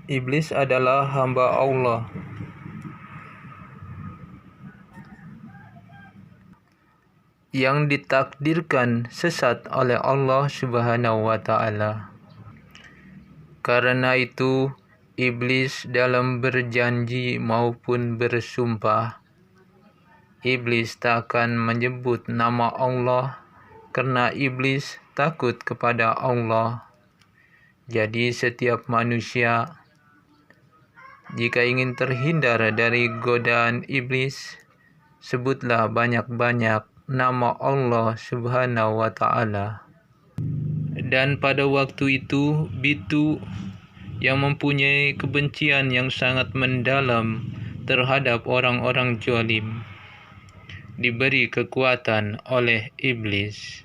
Iblis adalah hamba Allah yang ditakdirkan sesat oleh Allah Subhanahu wa Ta'ala. Karena itu, iblis dalam berjanji maupun bersumpah, iblis tak akan menyebut nama Allah karena iblis takut kepada Allah. Jadi setiap manusia, jika ingin terhindar dari godaan iblis, sebutlah banyak-banyak nama Allah Subhanahu wa Ta'ala. Dan pada waktu itu, Bitu yang mempunyai kebencian yang sangat mendalam terhadap orang-orang zalim diberi kekuatan oleh iblis.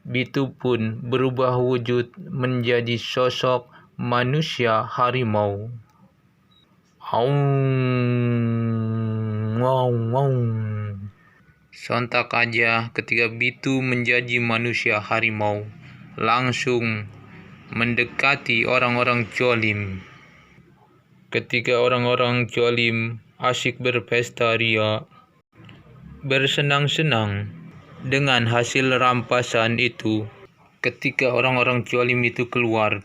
Bitu pun berubah wujud menjadi sosok manusia harimau. Sontak aja ketika Bitu menjadi manusia harimau, langsung mendekati orang-orang zalim. Ketika orang-orang zalim asyik berpesta ria, bersenang-senang dengan hasil rampasan itu, ketika orang-orang zalim itu keluar,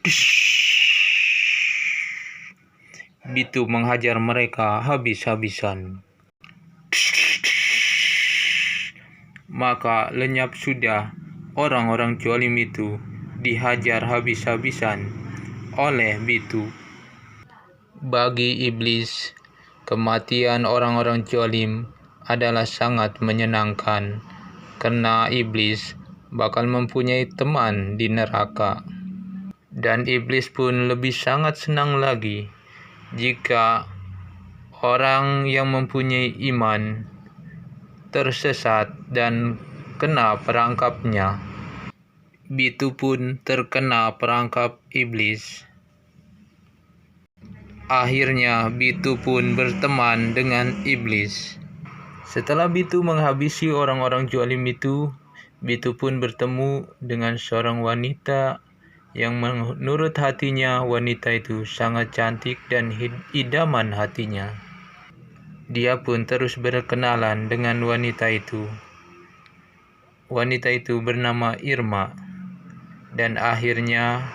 Bitu menghajar mereka habis-habisan. Maka lenyap sudah orang-orang zalim itu dihajar habis-habisan oleh Bitu. Bagi iblis, kematian orang-orang zalim adalah sangat menyenangkan, karena iblis bakal mempunyai teman di neraka. Dan iblis pun lebih sangat senang lagi jika orang yang mempunyai iman tersesat dan kena perangkapnya. Bitu pun terkena perangkap iblis. Akhirnya Bitu pun berteman dengan iblis. Setelah Bitu menghabisi orang-orang zalim itu, Bitu pun bertemu dengan seorang wanita yang menurut hatinya wanita itu sangat cantik dan idaman hatinya. Dia pun terus berkenalan dengan wanita itu. Wanita itu bernama Irma, dan akhirnya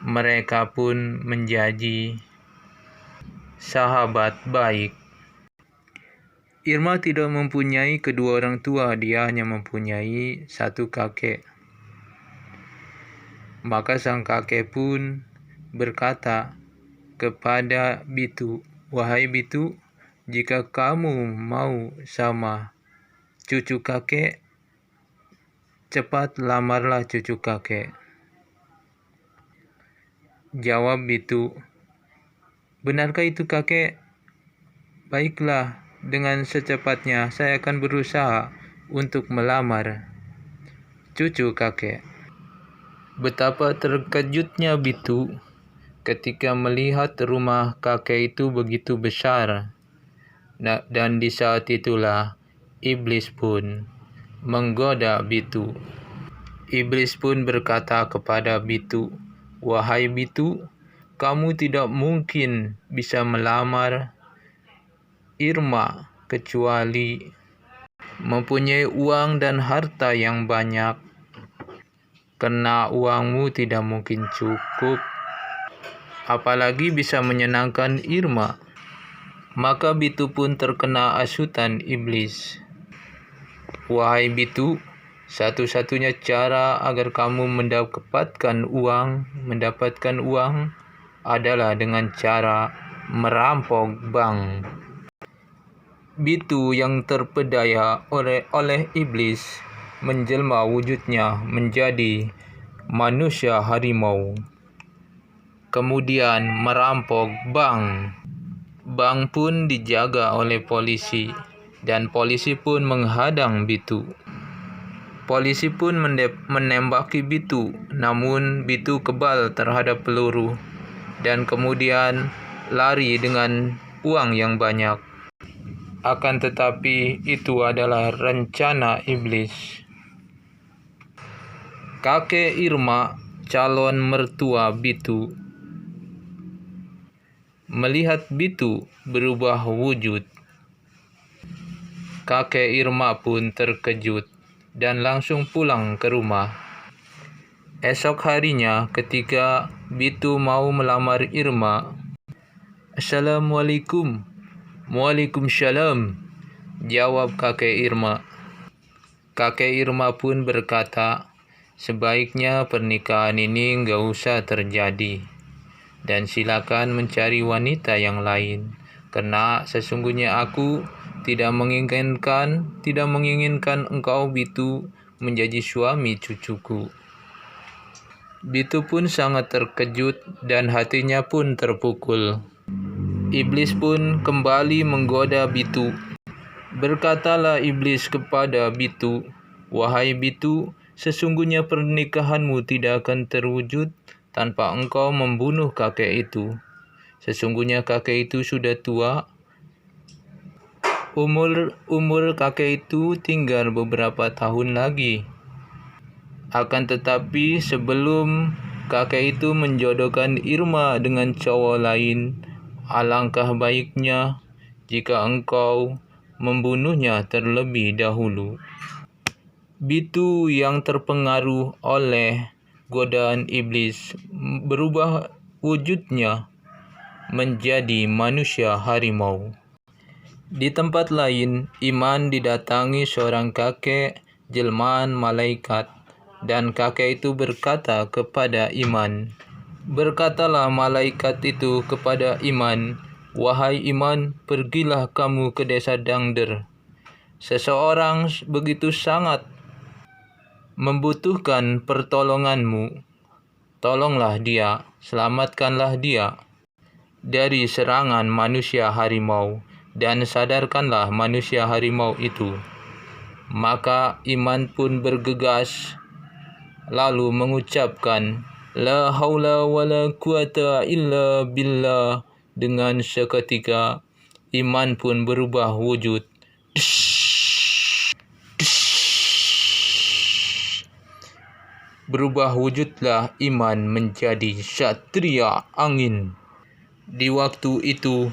mereka pun menjadi sahabat baik. Irma tidak mempunyai kedua orang tua, dia hanya mempunyai satu kakek. Maka sang kakek pun berkata kepada Bitu, "Wahai Bitu, jika kamu mau sama cucu kakek, cepat lamarlah cucu kakek." Jawab Bitu, "Benarkah itu kakek? Baiklah, dengan secepatnya saya akan berusaha untuk melamar cucu kakek." Betapa terkejutnya Bitu ketika melihat rumah kakek itu begitu besar. Dan di saat itulah iblis pun menggoda Bitu. Iblis pun berkata kepada Bitu, "Wahai Bitu, kamu tidak mungkin bisa melamar Irma kecuali mempunyai uang dan harta yang banyak, karena uangmu tidak mungkin cukup, apalagi bisa menyenangkan Irma." Maka Bitu pun terkena hasutan iblis. "Wahai Bitu, satu-satunya cara agar kamu mendapatkan uang adalah dengan cara merampok bank." Bitu yang terpedaya oleh iblis menjelma wujudnya menjadi manusia harimau, kemudian merampok bank. Bank pun dijaga oleh polisi, dan polisi pun menghadang Bitu. Polisi pun menembaki Bitu, namun Bitu kebal terhadap peluru, dan kemudian lari dengan uang yang banyak. Akan tetapi itu adalah rencana iblis. Kakek Irma, calon mertua Bitu, melihat Bitu berubah wujud. Kakek Irma pun terkejut dan langsung pulang ke rumah. Esok harinya ketika Bitu mau melamar Irma, "Assalamualaikum." "Waalaikumsalam," jawab kakek Irma. Kakek Irma pun berkata, "Sebaiknya pernikahan ini nggak usah terjadi. Dan silakan mencari wanita yang lain. Karena sesungguhnya aku tidak menginginkan engkau Bitu menjadi suami cucuku." Bitu pun sangat terkejut dan hatinya pun terpukul. Iblis pun kembali menggoda Bitu. Berkatalah iblis kepada Bitu, "Wahai Bitu, sesungguhnya pernikahanmu tidak akan terwujud tanpa engkau membunuh kakek itu. Sesungguhnya kakek itu sudah tua. Umur kakek itu tinggal beberapa tahun lagi. Akan tetapi sebelum kakek itu menjodohkan Irma dengan cowok lain, alangkah baiknya jika engkau membunuhnya terlebih dahulu." Bitu yang terpengaruh oleh godaan iblis berubah wujudnya menjadi manusia harimau. Di tempat lain, Iman didatangi seorang kakek jelmaan malaikat, dan kakek itu berkata kepada Iman. Berkatalah malaikat itu kepada Iman, "Wahai Iman, pergilah kamu ke desa Dangder. Seseorang begitu sangat membutuhkan pertolonganmu. Tolonglah dia, selamatkanlah dia dari serangan manusia harimau, dan sadarkanlah manusia harimau itu." Maka Iman pun bergegas lalu mengucapkan, "La haula wala quwata illa billah." Dengan seketika Iman pun berubah wujud. Berubah wujudlah Iman menjadi Satria Angin. Di waktu itu,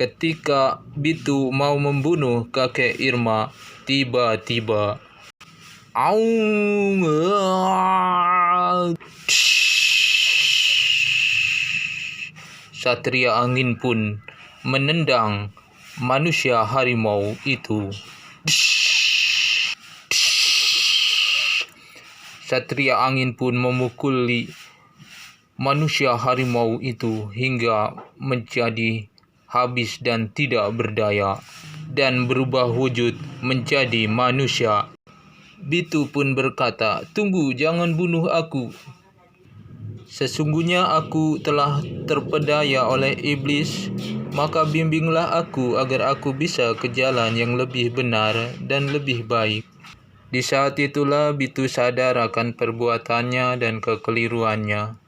ketika Bitu mau membunuh kakek Irma, tiba-tiba Satria Angin pun menendang manusia harimau itu. Satria Angin pun memukuli manusia harimau itu hingga menjadi habis dan tidak berdaya, dan berubah wujud menjadi manusia. Bitu pun berkata, "Tunggu, jangan bunuh aku. Sesungguhnya aku telah terpedaya oleh iblis, maka bimbinglah aku agar aku bisa ke jalan yang lebih benar dan lebih baik." Di saat itulah Bitu sadar akan perbuatannya dan kekeliruannya,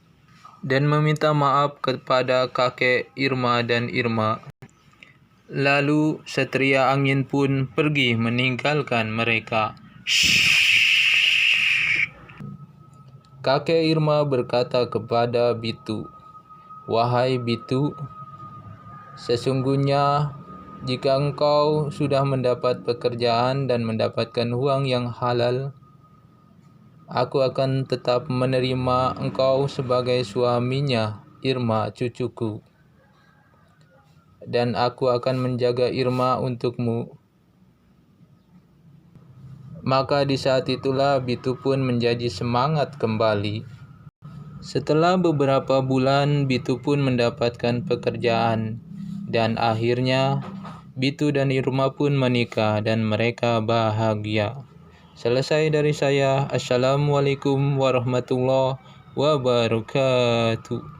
dan meminta maaf kepada kakek Irma dan Irma. Lalu Satria Angin pun pergi meninggalkan mereka. Kakek Irma berkata kepada Bitu, "Wahai Bitu, sesungguhnya jika engkau sudah mendapat pekerjaan dan mendapatkan uang yang halal, aku akan tetap menerima engkau sebagai suaminya Irma cucuku. Dan aku akan menjaga Irma untukmu." Maka di saat itulah Bitu pun menjadi semangat kembali. Setelah beberapa bulan, Bitu pun mendapatkan pekerjaan, dan akhirnya Bitu dan Irma pun menikah dan mereka bahagia. Selesai dari saya. Assalamualaikum warahmatullahi wabarakatuh.